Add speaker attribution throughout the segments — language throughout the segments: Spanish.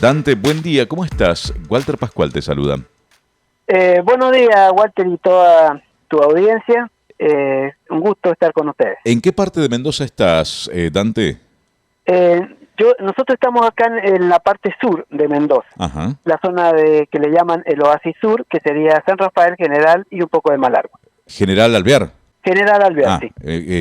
Speaker 1: Dante, buen día, ¿cómo estás? Walter Pascual te saluda.
Speaker 2: Buenos días, Walter, y toda tu audiencia. Un gusto estar con ustedes.
Speaker 1: ¿En qué parte de Mendoza estás, Dante?
Speaker 2: Nosotros estamos acá en la parte sur de Mendoza,
Speaker 1: Ajá.
Speaker 2: la zona que le llaman el Oasis Sur, que sería San Rafael, General y un poco de Malargüe.
Speaker 1: General Alvear.
Speaker 2: General Alberti.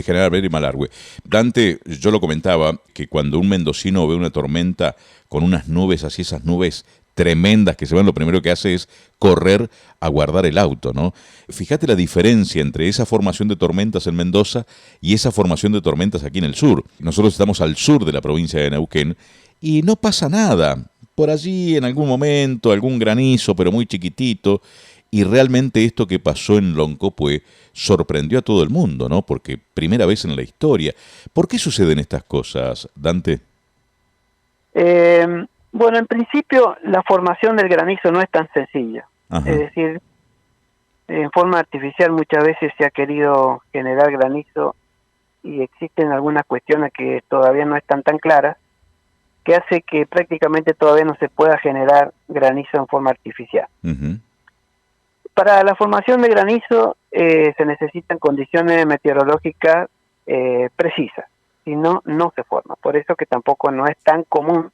Speaker 1: General Alvear y Malargüe. Dante, yo lo comentaba, que cuando un mendocino ve una tormenta con unas nubes así, esas nubes tremendas que se van, lo primero que hace es correr a guardar el auto, ¿no? Fíjate la diferencia entre esa formación de tormentas en Mendoza y esa formación de tormentas aquí en el sur. Nosotros estamos al sur de la provincia de Neuquén y no pasa nada. Por allí en algún momento, algún granizo, pero muy chiquitito. Y realmente esto que pasó en Loncopué sorprendió a todo el mundo, ¿no? Porque primera vez en la historia. ¿Por qué suceden estas cosas, Dante?
Speaker 2: Bueno, en principio la formación del granizo no es tan sencilla.
Speaker 1: Ajá.
Speaker 2: Es decir, en forma artificial muchas veces se ha querido generar granizo y existen algunas cuestiones que todavía no están tan claras, que hace que prácticamente todavía no se pueda generar granizo en forma artificial.
Speaker 1: Uh-huh.
Speaker 2: Para la formación de granizo se necesitan condiciones meteorológicas precisas, si no, no se forma. Por eso que tampoco no es tan común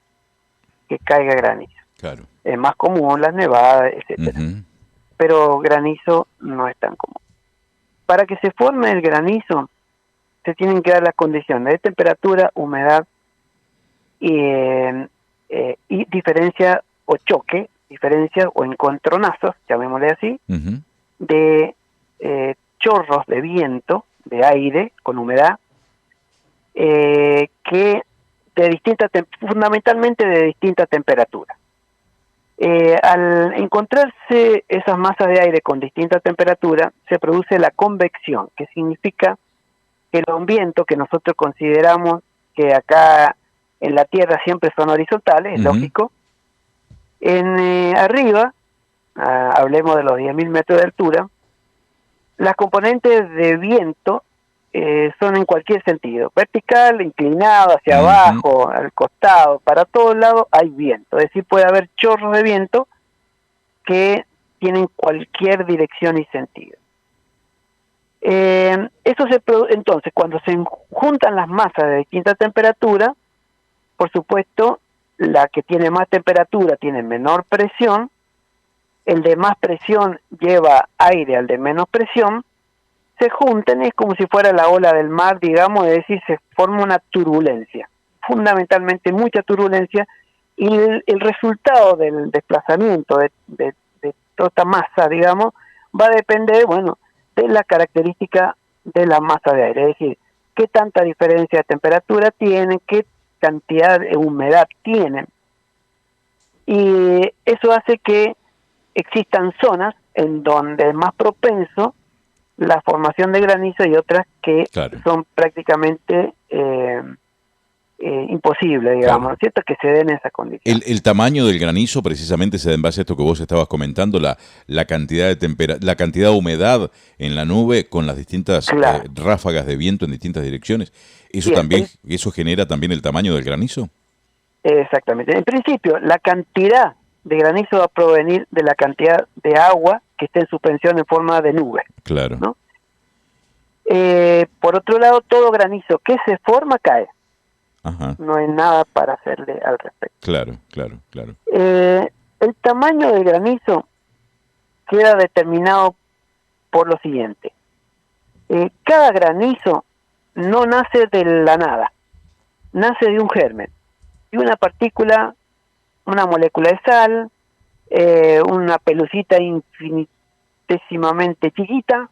Speaker 2: que caiga granizo.
Speaker 1: Claro.
Speaker 2: Es más común las nevadas, etcétera.
Speaker 1: Uh-huh.
Speaker 2: Pero granizo no es tan común. Para que se forme el granizo, se tienen que dar las condiciones de temperatura, humedad y diferencia o choque, diferencia o encontronazos, llamémosle así,
Speaker 1: Uh-huh.
Speaker 2: de chorros de viento, de aire con humedad, que de distinta fundamentalmente de distinta temperatura. Al encontrarse esas masas de aire con distinta temperatura, se produce la convección, que significa que los vientos que nosotros consideramos que acá en la Tierra siempre son horizontales, es
Speaker 1: Uh-huh.
Speaker 2: lógico, arriba, hablemos de los 10.000 metros de altura, las componentes de viento son en cualquier sentido, vertical, inclinado, hacia
Speaker 1: Uh-huh.
Speaker 2: abajo, al costado, para todos lados hay viento, es decir, puede haber chorros de viento que tienen cualquier dirección y sentido. Entonces, cuando se juntan las masas de distinta temperatura, por supuesto, la que tiene más temperatura tiene menor presión, el de más presión lleva aire al de menos presión, se juntan, es como si fuera la ola del mar, digamos, es decir, se forma una turbulencia, fundamentalmente mucha turbulencia, y el resultado del desplazamiento de toda esta masa, digamos, va a depender, bueno, de la característica de la masa de aire, es decir, qué tanta diferencia de temperatura tienen, qué cantidad de humedad tienen. Y eso hace que existan zonas en donde es más propenso la formación de granizo y otras que
Speaker 1: Claro.
Speaker 2: son prácticamente imposibles, digamos,
Speaker 1: Claro.
Speaker 2: ¿no es cierto?, que se den esas condiciones.
Speaker 1: El tamaño del granizo precisamente se da en base a esto que vos estabas comentando, la cantidad de la cantidad de humedad en la nube con las distintas
Speaker 2: Claro.
Speaker 1: ráfagas de viento en distintas direcciones. ¿Eso
Speaker 2: Bien,
Speaker 1: también, eso genera también el tamaño del granizo?
Speaker 2: Exactamente. En principio, la cantidad de granizo va a provenir de la cantidad de agua que esté en suspensión en forma de nube,
Speaker 1: Claro.
Speaker 2: ¿no? Por otro lado, todo granizo que se forma cae.
Speaker 1: Ajá.
Speaker 2: No hay nada para hacerle al respecto.
Speaker 1: Claro, claro, claro.
Speaker 2: El tamaño del granizo queda determinado por lo siguiente. Cada granizo no nace de la nada, nace de un germen, de una partícula, una molécula de sal, una pelucita infinitesimamente chiquita,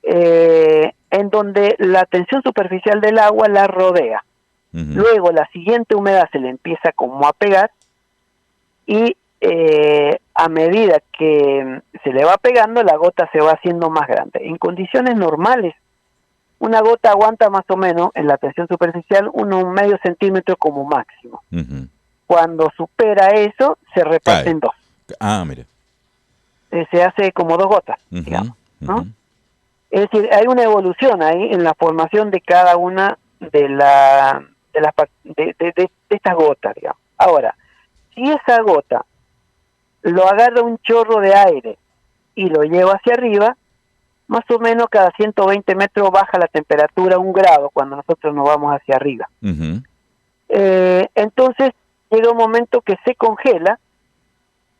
Speaker 2: en donde la tensión superficial del agua la rodea.
Speaker 1: Uh-huh.
Speaker 2: Luego la siguiente humedad se le empieza como a pegar y a medida que se le va pegando, la gota se va haciendo más grande. En condiciones normales, una gota aguanta más o menos en la tensión superficial un medio centímetro como máximo.
Speaker 1: Uh-huh.
Speaker 2: Cuando supera eso, se reparte
Speaker 1: Cae.
Speaker 2: en dos.
Speaker 1: Ah, mira.
Speaker 2: Se hace como dos gotas,
Speaker 1: Uh-huh.
Speaker 2: digamos, ¿no?
Speaker 1: Uh-huh.
Speaker 2: Es decir, hay una evolución ahí en la formación de cada una de estas gotas, digamos. Ahora, si esa gota lo agarra un chorro de aire y lo lleva hacia arriba, más o menos cada 120 metros baja la temperatura 1 grado cuando nosotros nos vamos hacia arriba.
Speaker 1: Ujú.
Speaker 2: Entonces llega un momento que se congela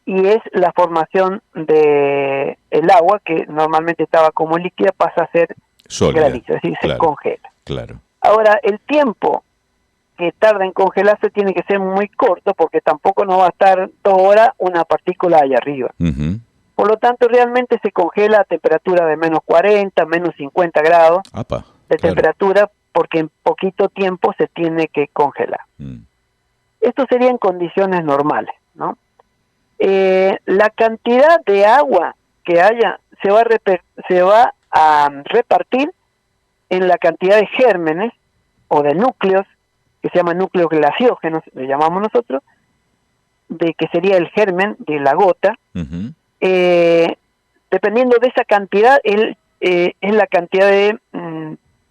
Speaker 2: y es la formación de el agua, que normalmente estaba como líquida, pasa a ser
Speaker 1: Sólida.
Speaker 2: granizo, es decir, se
Speaker 1: Claro,
Speaker 2: congela.
Speaker 1: claro.
Speaker 2: Ahora, el tiempo que tarda en congelarse tiene que ser muy corto, porque tampoco no va a estar 2 horas una partícula allá arriba.
Speaker 1: Ujú.
Speaker 2: Por lo tanto, realmente se congela a temperatura de menos 40, menos 50 grados
Speaker 1: Apa,
Speaker 2: de
Speaker 1: claro.
Speaker 2: temperatura, porque en poquito tiempo se tiene que congelar.
Speaker 1: Mm.
Speaker 2: Esto sería en condiciones normales, ¿no? La cantidad de agua que haya se va a repartir en la cantidad de gérmenes o de núcleos, que se llaman núcleos glaciógenos, le llamamos nosotros, de que sería el germen de la gota.
Speaker 1: Ujú.
Speaker 2: Dependiendo de esa cantidad, es la cantidad de,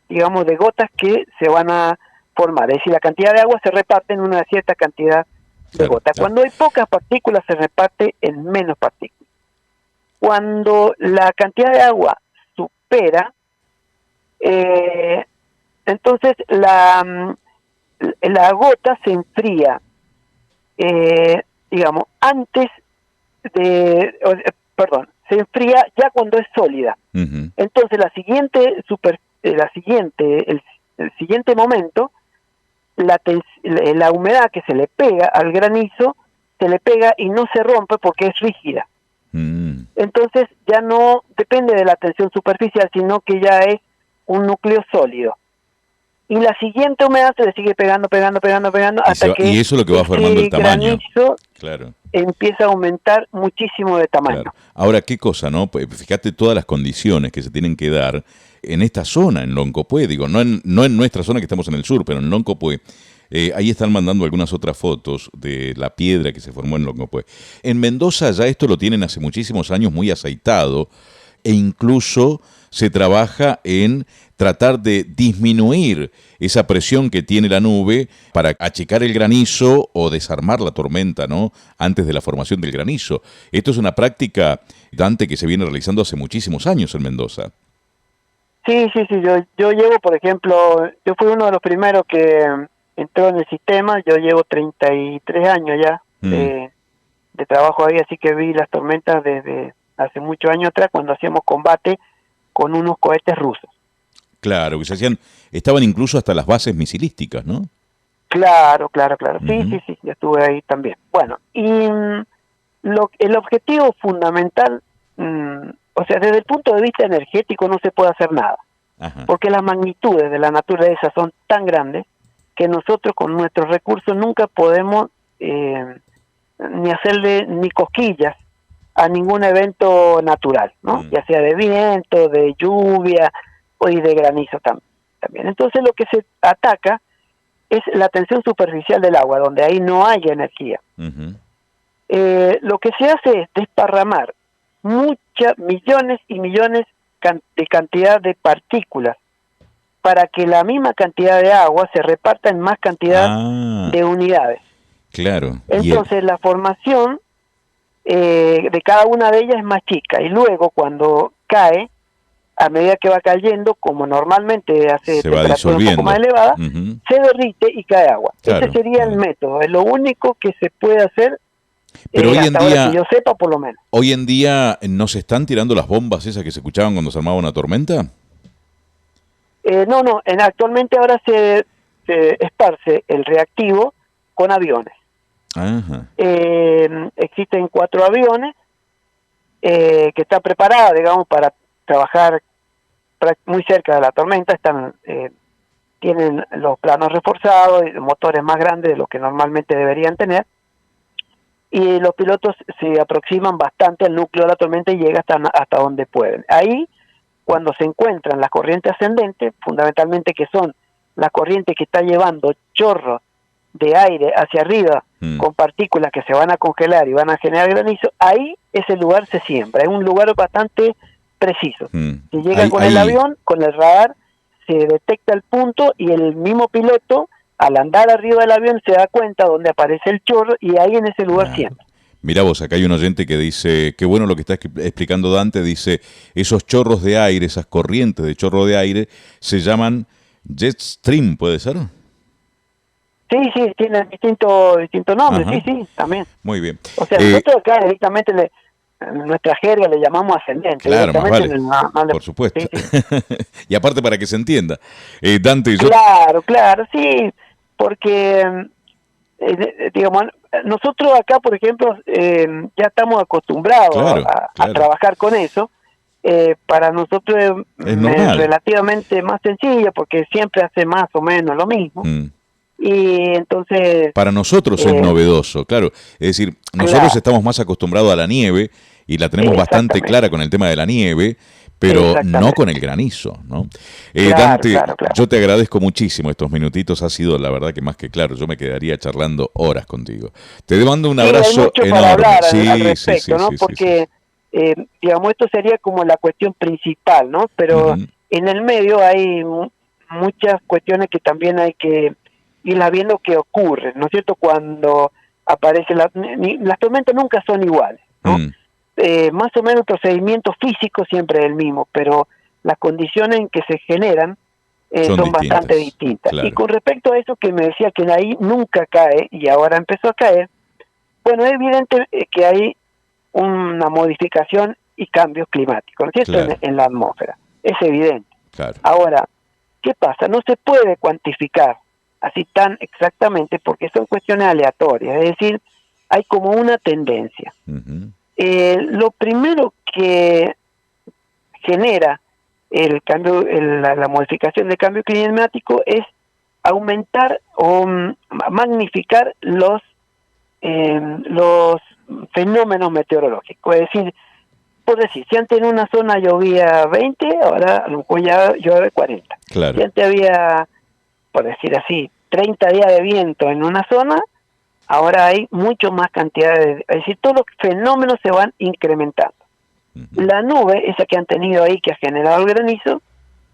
Speaker 2: digamos, de gotas que se van a formar. Es decir, la cantidad de agua se reparte en una cierta cantidad de
Speaker 1: Claro,
Speaker 2: gotas.
Speaker 1: claro.
Speaker 2: Cuando hay pocas partículas, se reparte en menos partículas. Cuando la cantidad de agua supera, entonces la gota se enfría, digamos, antes se enfría ya cuando es sólida.
Speaker 1: Ujú.
Speaker 2: Entonces el siguiente momento, la humedad que se le pega al granizo, se le pega y no se rompe porque es rígida.
Speaker 1: Mm.
Speaker 2: Entonces ya no depende de la tensión superficial, sino que ya es un núcleo sólido. Y la siguiente humedad se le sigue pegando hasta que
Speaker 1: Y eso es lo que va formando el
Speaker 2: ese
Speaker 1: tamaño.
Speaker 2: granizo
Speaker 1: Claro.
Speaker 2: empieza a aumentar muchísimo de tamaño.
Speaker 1: Claro. Ahora, qué cosa, ¿no? Pues fíjate todas las condiciones que se tienen que dar en esta zona, en Loncopué, digo, no en nuestra zona que estamos en el sur, pero en Loncopué. Ahí están mandando algunas otras fotos de la piedra que se formó en Loncopué. En Mendoza ya esto lo tienen hace muchísimos años muy aceitado, e incluso se trabaja en tratar de disminuir esa presión que tiene la nube para achicar el granizo o desarmar la tormenta, ¿no? Antes de la formación del granizo. Esto es una práctica, Dante, que se viene realizando hace muchísimos años en Mendoza.
Speaker 2: Sí. Yo llevo, por ejemplo, yo fui uno de los primeros que entró en el sistema. Yo llevo 33 años ya de trabajo ahí, así que vi las tormentas desde hace muchos años atrás, cuando hacíamos combate con unos cohetes rusos.
Speaker 1: Claro, que estaban incluso hasta las bases misilísticas, ¿no?
Speaker 2: Claro.
Speaker 1: Ujú.
Speaker 2: Sí, yo estuve ahí también. Bueno, y el objetivo fundamental, o sea, desde el punto de vista energético no se puede hacer nada,
Speaker 1: Ajá.
Speaker 2: porque las magnitudes de la naturaleza son tan grandes que nosotros con nuestros recursos nunca podemos ni hacerle ni cosquillas a ningún evento natural, ¿no? Ya sea de viento, de lluvia y de granizo también. Entonces lo que se ataca es la tensión superficial del agua, donde ahí no hay energía.
Speaker 1: Ujú.
Speaker 2: Lo que se hace es desparramar millones y millones de cantidad de partículas para que la misma cantidad de agua se reparta en más cantidad de unidades.
Speaker 1: Claro.
Speaker 2: Entonces la formación de cada una de ellas es más chica, y luego cuando cae, a medida que va cayendo, como normalmente hace
Speaker 1: se va
Speaker 2: temperatura un poco
Speaker 1: disolviendo.
Speaker 2: más elevada,
Speaker 1: Ujú.
Speaker 2: se derrite y cae agua.
Speaker 1: Claro,
Speaker 2: Ese sería el método, es lo único que se puede hacer,
Speaker 1: Pero hoy en
Speaker 2: hasta ahora
Speaker 1: día,
Speaker 2: que yo sepa, por lo menos.
Speaker 1: hoy en día, ¿no se están tirando las bombas esas que se escuchaban cuando se armaba una tormenta?
Speaker 2: No, actualmente ahora se esparce el reactivo con aviones.
Speaker 1: Ajá.
Speaker 2: Existen 4 aviones que están preparados, digamos, para trabajar muy cerca de la tormenta. Tienen los planos reforzados y motores más grandes de lo que normalmente deberían tener, y los pilotos se aproximan bastante al núcleo de la tormenta y llegan hasta donde pueden. Ahí, cuando se encuentran las corrientes ascendentes, fundamentalmente que son las corrientes que están llevando chorros de aire hacia arriba con partículas que se van a congelar y van a generar granizo, ahí ese lugar se siembra. Es un lugar bastante preciso. Si llega con el avión, con el radar, se detecta el punto y el mismo piloto al andar arriba del avión se da cuenta dónde aparece el chorro y ahí en ese lugar siempre.
Speaker 1: Mirá vos, acá hay un oyente que dice, qué bueno lo que está explicando Dante, dice, esos chorros de aire, esas corrientes de chorro de aire, se llaman jet stream, ¿puede ser?
Speaker 2: Sí, tienen distinto nombre, sí, también.
Speaker 1: Muy bien.
Speaker 2: O sea, nosotros acá directamente en nuestra jerga le llamamos ascendente.
Speaker 1: Claro, más vale, por supuesto. Sí. Y aparte para que se entienda. Dante, yo...
Speaker 2: Claro, sí, porque, digamos, nosotros acá, por ejemplo, ya estamos acostumbrados a trabajar con eso. Para nosotros es relativamente más sencillo porque siempre hace más o menos lo mismo. Y entonces...
Speaker 1: Para nosotros es novedoso, claro. Es decir, nosotros estamos más acostumbrados a la nieve y la tenemos bastante clara con el tema de la nieve, pero no con el granizo, ¿no? Dante, yo te agradezco muchísimo estos minutitos, ha sido la verdad que más que claro, yo me quedaría charlando horas contigo. Te mando un abrazo
Speaker 2: hay mucho
Speaker 1: enorme.
Speaker 2: Para hablar al respecto, ¿no? Porque, digamos, esto sería como la cuestión principal, ¿no? Pero en el medio hay muchas cuestiones que también hay que irlas viendo que ocurren, ¿no es cierto? Cuando aparecen las tormentas nunca son iguales, ¿no? Más o menos el procedimiento físico siempre es el mismo, pero las condiciones en que se generan son bastante distintas. Claro. Y con respecto a eso que me decía que ahí nunca cae y ahora empezó a caer, bueno, es evidente que hay una modificación y cambios climáticos, ¿no es cierto? Claro. En la atmósfera, es evidente.
Speaker 1: Claro.
Speaker 2: Ahora, ¿qué pasa? No se puede cuantificar así tan exactamente porque son cuestiones aleatorias, es decir, hay como una tendencia. Lo primero que genera el cambio, la modificación del cambio climático es aumentar o magnificar los fenómenos meteorológicos. Es decir, por decir, si antes en una zona llovía 20, ahora a lo mejor ya llueve 40.
Speaker 1: Claro.
Speaker 2: Si antes había, por decir así, 30 días de viento en una zona, ahora hay mucho más cantidad es decir, todos los fenómenos se van incrementando. La nube, esa que han tenido ahí, que ha generado el granizo,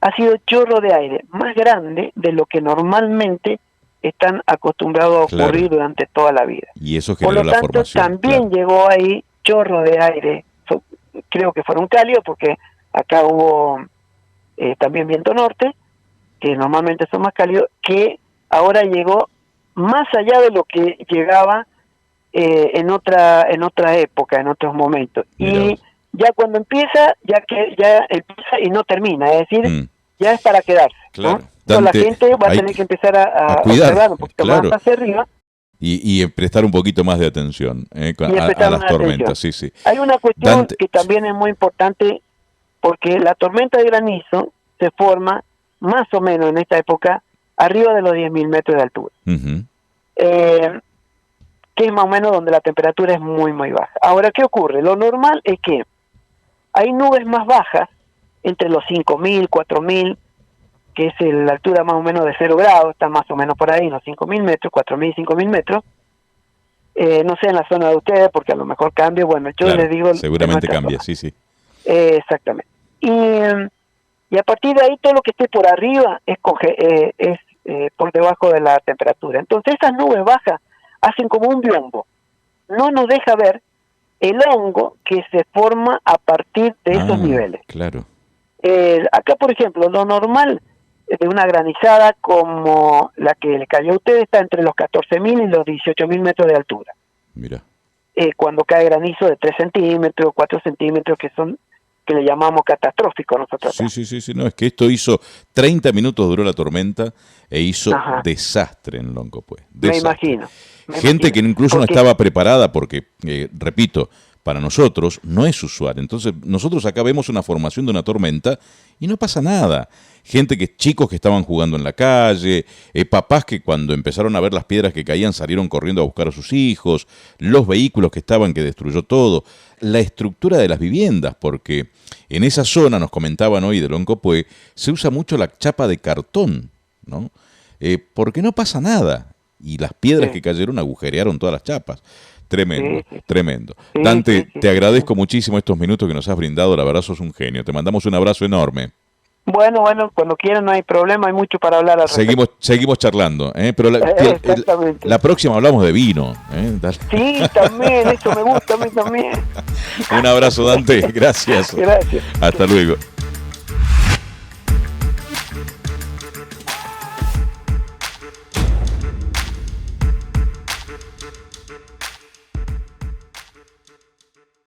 Speaker 2: ha sido chorro de aire más grande de lo que normalmente están acostumbrados a ocurrir durante toda la vida.
Speaker 1: Y eso generó la formación. Por lo tanto,
Speaker 2: también llegó ahí chorro de aire, creo que fueron cálidos, porque acá hubo también viento norte, que normalmente son más cálidos, que ahora llegó más allá de lo que llegaba en otra época, en otros momentos. Y ya cuando empieza, ya empieza y no termina, es decir, ya es para quedarse.
Speaker 1: Claro.
Speaker 2: ¿no? Dante, la gente va a tener que empezar a
Speaker 1: cuidar,
Speaker 2: observar un poquito más hacia arriba.
Speaker 1: Y prestar un poquito más de atención a las tormentas. Sí.
Speaker 2: Hay una cuestión que también es muy importante, porque la tormenta de granizo se forma más o menos en esta época arriba de los 10.000 metros de altura. Que es más o menos donde la temperatura es muy, muy baja. Ahora, ¿qué ocurre? Lo normal es que hay nubes más bajas, entre los 5.000, 4.000, que es la altura más o menos de 0 grados, está más o menos por ahí, en los 5.000 metros, 4.000, 5.000 metros. No sé en la zona de ustedes, porque a lo mejor cambia. Bueno, yo les digo...
Speaker 1: Seguramente cambia, sí.
Speaker 2: Exactamente. Y a partir de ahí, todo lo que esté por arriba es por debajo de la temperatura. Entonces, esas nubes bajas hacen como un biombo. No nos deja ver el hongo que se forma a partir de esos niveles.
Speaker 1: Claro.
Speaker 2: Acá, por ejemplo, lo normal de una granizada como la que le cayó a usted está entre los 14.000 y los 18.000 metros de altura.
Speaker 1: Mira.
Speaker 2: Cuando cae granizo de 3 centímetros, 4 centímetros, que le llamamos catastrófico nosotros.
Speaker 1: Sí, no, es que esto hizo 30 minutos duró la tormenta e hizo desastre en Loncopué.
Speaker 2: Me imagino.
Speaker 1: Gente que incluso no estaba preparada porque, repito, para nosotros no es usual. Entonces, nosotros acá vemos una formación de una tormenta y no pasa nada. Chicos que estaban jugando en la calle, papás que cuando empezaron a ver las piedras que caían salieron corriendo a buscar a sus hijos, los vehículos que destruyó todo, la estructura de las viviendas, porque en esa zona, nos comentaban hoy de Loncopué, se usa mucho la chapa de cartón, ¿no? Porque no pasa nada. Y las piedras que cayeron agujerearon todas las chapas. Tremendo. Dante, te agradezco muchísimo estos minutos que nos has brindado, la verdad sos un genio. Te mandamos un abrazo enorme.
Speaker 2: Bueno, cuando quieran no hay problema, hay mucho para hablar al respecto.
Speaker 1: Seguimos charlando, pero
Speaker 2: Exactamente.
Speaker 1: la próxima hablamos de vino. Dale.
Speaker 2: Sí, también, eso me gusta a mí también.
Speaker 1: Un abrazo, Dante, gracias.
Speaker 2: Gracias.
Speaker 1: Hasta luego.